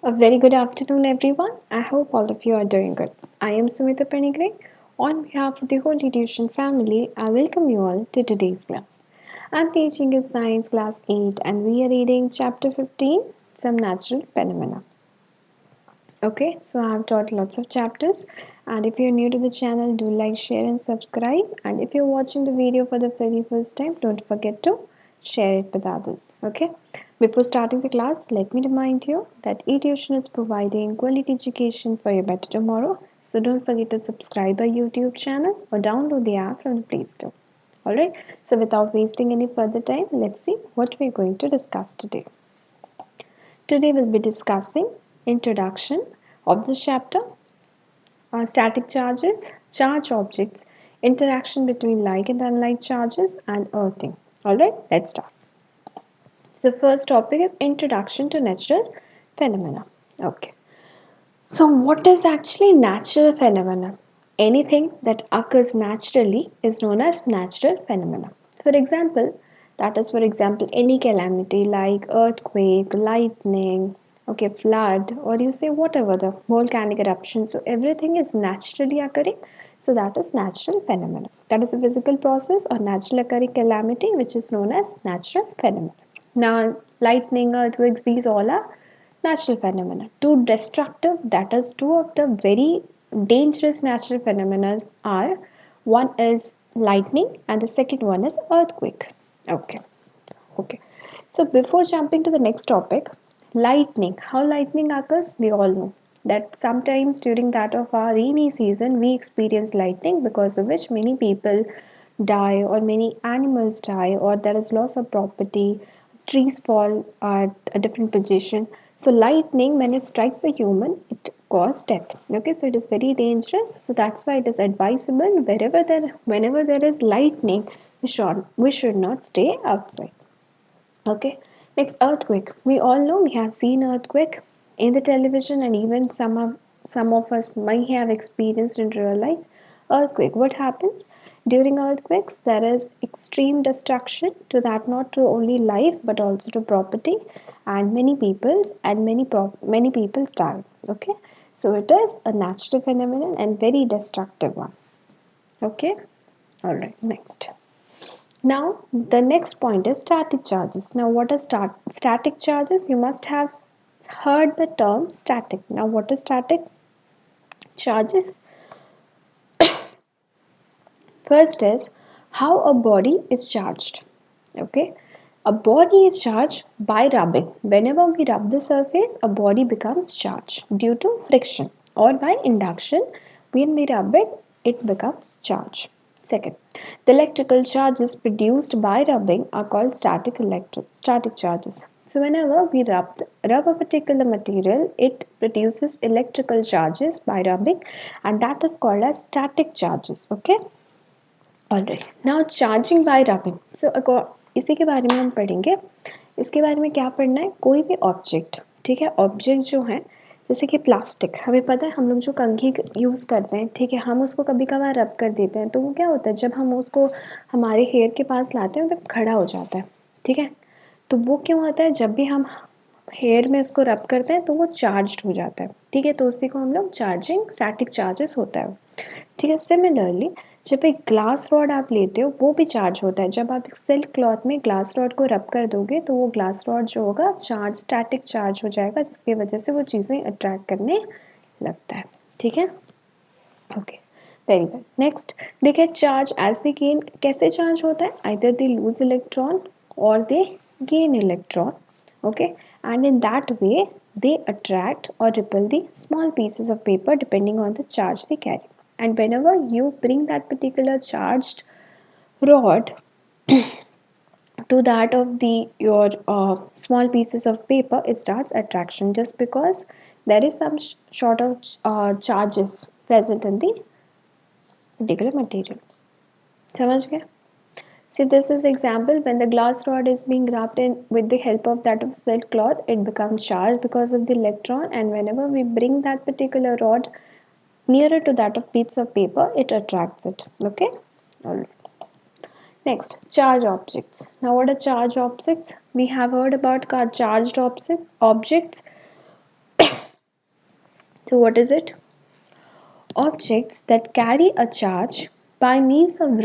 A very good afternoon, everyone. I hope all of you are doing good. I am Sumita Penigre. On behalf of the Holy Tuition family, I welcome you all to today's class. I'm teaching you Science Class 8 and we are reading Chapter 15 Some Natural Phenomena. Okay, so I have taught lots of chapters, and if you're new to the channel, do like, share, and subscribe. And if you're watching the video for the very first time, don't forget to share it with others. Okay, before starting the class, let me remind you that eTuition is providing quality education for your better tomorrow. So don't forget to subscribe our YouTube channel or download the app from the Play Store. Alright, so without wasting any further time, let's see what we're going to discuss today. Today we'll be discussing introduction of this chapter, static charges, charge objects, interaction between like and unlike charges, and earthing. Alright, let's start. The first topic is introduction to natural phenomena. Okay. So what is actually natural phenomena? Anything that occurs naturally is known as natural phenomena. For example, that is for example any calamity like earthquake, lightning, okay, flood, or you say whatever the volcanic eruption. So everything is naturally occurring. So that is natural phenomena. That is a physical process or natural occurring calamity which is known as natural phenomena. Now, lightning, earthquakes, these all are natural phenomena. Two destructive, that is, two of the very dangerous natural phenomena are one is lightning and the second one is earthquake. Okay. Okay. So before jumping to the next topic, lightning. How lightning occurs, we all know that sometimes during that of our rainy season we experience lightning because of which many people die or many animals die or there is loss of property, trees fall at a different position. So lightning when it strikes a human it causes death. Okay, so it is very dangerous. So that's why it is advisable whenever there is lightning we should not stay outside. Okay. Next, earthquake. We all know we have seen earthquake in the television, and even some of us might have experienced in real life. Earthquake. What happens during earthquakes? There is extreme destruction to that, not to only life but also to property, and many people die. Okay. So it is a natural phenomenon and very destructive one. Okay. All right. Next. Now, the next point is static charges. Now, what are static charges? You must have heard the term static. Now, what is static charges? First is how a body is charged. Okay, a body is charged by rubbing. Whenever we rub the surface, a body becomes charged due to friction or by induction. When we rub it, it becomes charged. Second, the electrical charges produced by rubbing are called static charges. So whenever we rub a particular material, it produces electrical charges by rubbing, and that is called as static charges. Okay. Alright now charging by rubbing so इसी के बारे में हम पढ़ेंगे. इसके बारे में क्या पढ़ना है? कोई भी ऑब्जेक्ट, ठीक है, ऑब्जेक्ट जो है जैसे कि प्लास्टिक, हमें पता है हम लोग जो कंघी यूज़ करते हैं, ठीक है, हम उसको कभी कभार रब कर देते हैं तो वो क्या होता है जब हम उसको हमारे हेयर के पास लाते हैं तो खड़ा हो जाता है. ठीक है, तो वो क्यों होता है? जब भी हम हेयर में उसको रब करते हैं तो वो चार्ज्ड हो जाता है. ठीक है, तो उसी को हम लोग चार्जिंग स्टैटिक चार्जेस होता है. ठीक है, सिमिलरली जब एक ग्लास रॉड आप लेते हो वो भी चार्ज होता है. जब आप सिल्क क्लॉथ में ग्लास रॉड को रब कर दोगे तो वो ग्लास रॉड जो होगा चार्ज स्टैटिक चार्ज हो जाएगा जिसकी वजह से वो चीज़ें अट्रैक्ट करने लगता है. ठीक है, okay, very good. Next, they get charge as they gain. कैसे चार्ज होता है? आइदर दे लूज इलेक्ट्रॉन और दे gain electron. Okay, and in that way they attract or repel the small pieces of paper depending on the charge they carry. And whenever you bring that particular charged rod to that of the your small pieces of paper, it starts attraction just because there is some sort of charges present in the particular material. समझ गए? See, this is example when the glass rod is being wrapped in with the help of that of silk cloth, it becomes charged because of the electron, and whenever we bring that particular rod nearer to that of piece of paper, it attracts it. Okay? Alright. Next, charge objects. Now, what are charge objects? We have heard about charged objects. So what is it? Objects that carry a charge by means of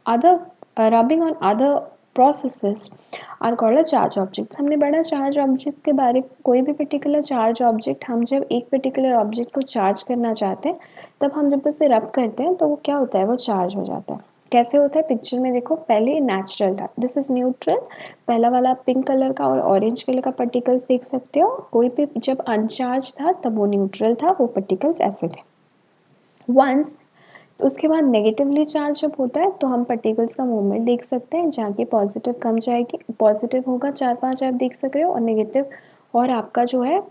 other rubbing on other processes are called a charge objects. हमने पढ़ा charge objects के बारे में। कोई भी particular charge object, हम जब एक पर्टिकुलर ऑब्जेक्ट को चार्ज करना चाहते हैं तब हम जब उसे रब करते हैं तो वो क्या होता है, वो चार्ज हो जाता है। कैसे होता है, पिक्चर में देखो, पहले नेचुरल था, दिस इज न्यूट्रल। पहला वाला पिंक कलर का और ऑरेंज कलर का पार्टिकल्स देख सकते हो। कोई भी जब अनचार्ज था तब वो न्यूट्रल था, वो पार्टिकल्स ऐसे थे। वंस उसके बाद नेगेटिवली चार्ज जब होता है तो हम पार्टिकल्स का मूवमेंट देख सकते हैं, जहाँ की पॉजिटिव कम जाएगी, पॉजिटिव होगा 4-5 आप देख सक रहे हो, और नेगेटिव और आपका जो है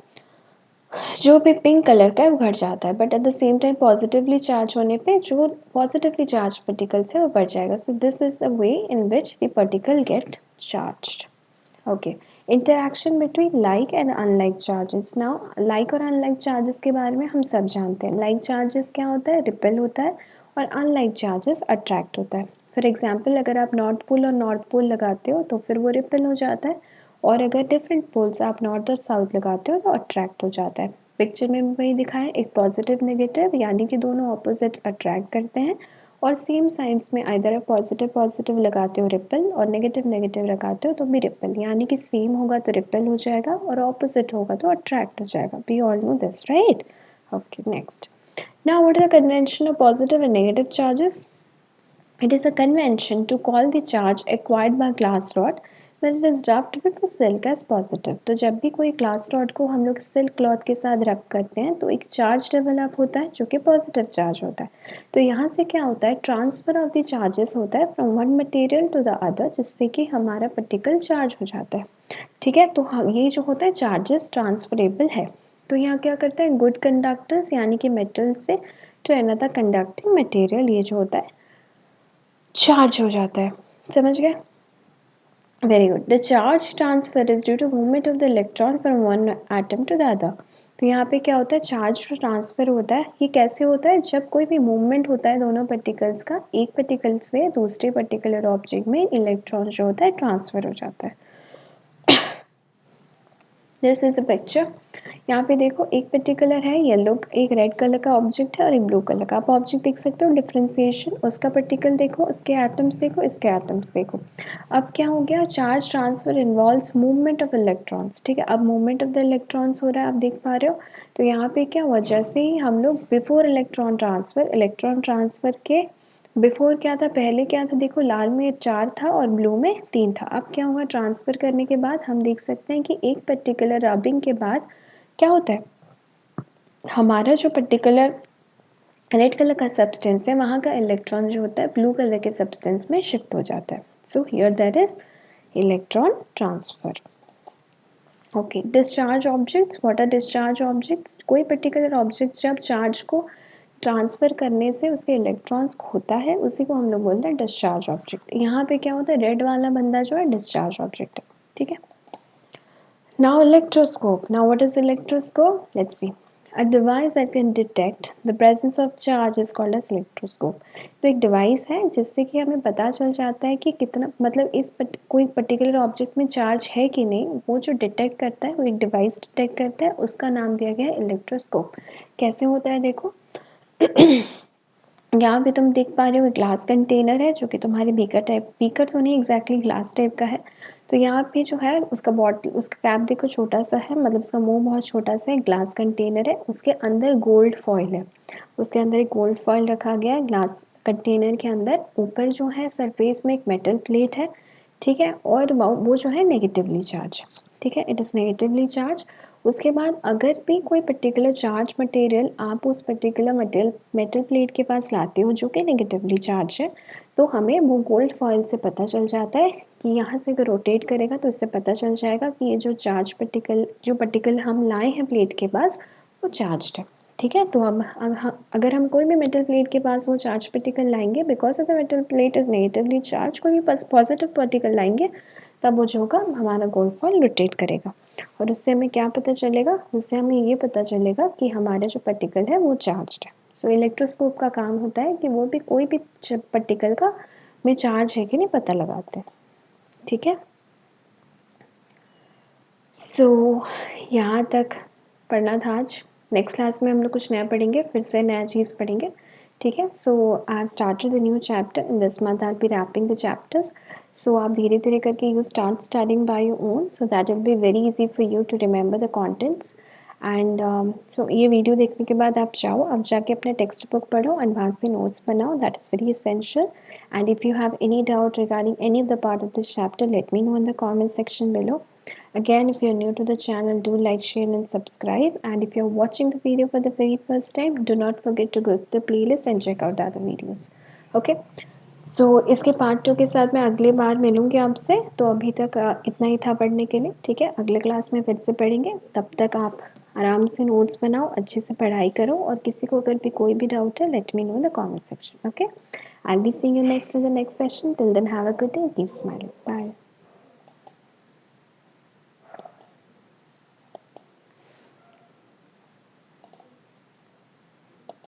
जो भी पिंक कलर का है वो घट जाता है। But at the same time positively charge होने पे जो पॉजिटिवली चार्ज पार्टिकल्स है वो बढ़ जाएगा। So this is the way in which the particle gate charged. Okay, interaction between like and unlike charges. Now like और अनलाइक चार्जेस के बारे में हम सब जानते हैं। लाइक चार्जेस क्या होता है, रिपेल होता है, और अनलाइक चार्जेस अट्रैक्ट होता है। फॉर एग्जाम्पल, अगर आप नॉर्थ पोल और नॉर्थ पोल लगाते हो तो फिर वो रिपेल हो जाता है, और अगर डिफरेंट पोल्स आप नॉर्थ और साउथ लगाते हो तो अट्रैक्ट हो जाता है। पिक्चर में भी वही दिखा है, एक पॉजिटिव नेगेटिव, यानी कि दोनों ऑपोजिट्स अट्रैक्ट करते हैं, और सेम साइंस में आइदर आप पॉजिटिव पॉजिटिव लगाते हो रिपेल, और नेगेटिव नेगेटिव लगाते हो तो भी रिपेल, यानी कि सेम होगा तो रिपेल हो जाएगा और ऑपोजिट होगा तो अट्रैक्ट हो जाएगा। We all know this, right? Okay, next. Now what is the convention of positive and negative charges? It is a convention to call the charge acquired by glass rod when it is rubbed with the silk as positive. तो जब भी कोई glass rod को हम लोग silk cloth के साथ रब करते हैं तो एक चार्ज डेवलप होता है जो कि पॉजिटिव चार्ज होता है। तो यहाँ से क्या होता है, ट्रांसफर ऑफ द चार्जेस होता है from one material to the other, जिससे कि हमारा पार्टिकल चार्ज हो जाता है। ठीक है, तो ये जो होता है चार्जेस ट्रांसफरेबल है। तो यहाँ क्या करता है, गुड कंडक्टर्स यानी कि मेटल से टू अनदर कंडक्टिंग मटेरियल, ये जो होता है चार्ज हो जाता है। समझ गए? Very good. The charge transfer is due to movement of the electron from one atom to the other. तो यहाँ पे क्या होता है, चार्ज जो ट्रांसफर होता है ये कैसे होता है, जब कोई भी मूवमेंट होता है दोनों पार्टिकल्स का, एक पार्टिकल से दूसरे पर्टिकुलर ऑब्जेक्ट में इलेक्ट्रॉन जो होता है ट्रांसफर हो जाता है। This is a picture. यहाँ पे देखो, एक पर्टिकुलर है येलो, एक रेड कलर का ऑब्जेक्ट है और एक ब्लू कलर का। आप ऑब्जेक्ट देख सकते हो, डिफ्रेंसिएशन, उसका पार्टिकल देखो, उसके एटम्स देखो, इसके एटम्स देखो। अब क्या हो गया, charge transfer involves movement of electrons. ठीक है, अब मूवमेंट ऑफ द इलेक्ट्रॉन्स हो रहा है, आप देख पा रहे हो। तो यहाँ पे क्या हुआ, जैसे ही हम लोग बिफोर इलेक्ट्रॉन ट्रांसफर के बिफोर क्या था, पहले क्या था, देखो लाल में 4 था और ब्लू में 3 था। अब क्या हुआ, ट्रांसफ़र करने के बाद हम देख सकते हैं कि एक पर्टिकुलर रबिंग के बाद क्या होता है, हमारा जो पर्टिकुलर रेड कलर का सब्सटेंस है वहाँ का इलेक्ट्रॉन जो होता है ब्लू कलर के सब्सटेंस में शिफ्ट हो जाता है। So here that is electron transfer. Okay, discharge objects. What are discharge objects? कोई पर्टिकुलर ऑब्जेक्ट जब चार्ज को ट्रांसफ़र करने से उसके इलेक्ट्रॉन्स खोता है, उसी को हम लोग बोलते हैं डिस्चार्ज ऑब्जेक्ट। यहाँ पे क्या होता है, रेड वाला बंदा जो है डिस्चार्ज ऑब्जेक्ट है। ठीक है, now electroscope. Now what is electroscope? Let's see. A device that can detect the presence of charge is called as electroscope. तो एक डिवाइस है जिससे कि हमें पता चल जाता है कि कितना, मतलब कोई पर्टिकुलर ऑब्जेक्ट में चार्ज है कि नहीं, वो जो डिटेक्ट करता है वो एक डिवाइस डिटेक्ट करता है, उसका नाम दिया गया है इलेक्ट्रोस्कोप। कैसे होता है देखो, यहाँ पे तुम देख पा रहे हो एक ग्लास कंटेनर है जो कि तुम्हारे बीकर तो नहीं एग्जैक्टली ग्लास टाइप का है। तो यहाँ पे जो है उसका बॉटल, उसका कैप देखो छोटा सा है, मतलब उसका मुंह बहुत छोटा सा है, ग्लास कंटेनर है, उसके अंदर गोल्ड फॉइल है, उसके अंदर एक गोल्ड फॉइल रखा गया है ग्लास कंटेनर के अंदर। ऊपर जो है सरफेस में एक मेटल प्लेट है। ठीक है, और वो जो है नेगेटिवली चार्ज। ठीक है, इट इज़ नेगेटिवली चार्ज। उसके बाद अगर भी कोई पर्टिकुलर चार्ज मटेरियल आप उस पर्टिकुलर मेटल प्लेट के पास लाते हो जो कि नेगेटिवली चार्ज है, तो हमें वो गोल्ड फॉइल से पता चल जाता है कि यहाँ से अगर रोटेट करेगा तो इससे पता चल जाएगा कि ये जो पर्टिकल हम लाए हैं प्लेट के पास वो चार्ज है। ठीक है, तो अगर हम कोई भी मेटल प्लेट के पास वो चार्ज पार्टिकल लाएंगे, because of the metal plate is negatively charge, कोई भी पॉजिटिव पार्टिकल लाएंगे तब वो जो होगा हमारा गोल्ड फॉइल रोटेट करेगा, और उससे हमें क्या पता चलेगा, उससे हमें ये पता चलेगा कि हमारा जो पार्टिकल है वो चार्ज है। सो इलेक्ट्रोस्कोप का काम होता है कि वो भी कोई भी पार्टिकल का में चार्ज है कि नहीं पता लगाते हैं। ठीक है, सो यहाँ तक पढ़ना था आज। नेक्स्ट क्लास में हम लोग कुछ नया पढ़ेंगे, फिर से नया चीज़ पढ़ेंगे, ठीक है। So I have started the new chapter in this month, I will be wrapping the chapters. So आप धीरे धीरे करके you start studying by your own, so that will be very easy for you to remember the contents. And so ये video देखने के बाद आप जाओ, आप जाके अपने टेक्स्ट बुक पढ़ो एंड वहाँ से नोट्स बनाओ, that is very essential. And if you have any doubt regarding any of the part of this chapter, let me know in the comment section below. Again, if you're new to the channel, do like, share and subscribe. And if you're watching the video for the very first time, do not forget to go to the playlist and check out the other videos. Okay. सो इसके part 2 के साथ मैं अगली बार मिलूँगी आपसे। तो अभी तक इतना ही था पढ़ने के लिए, ठीक है। अगले क्लास में फिर से पढ़ेंगे, तब तक आप आराम से नोट्स बनाओ, अच्छे से पढ़ाई करो, और किसी को अगर भी कोई भी डाउट है, let me know in the comment section. Okay, I will be seeing you next in the next session. Till then have a good day, keep smiling, bye.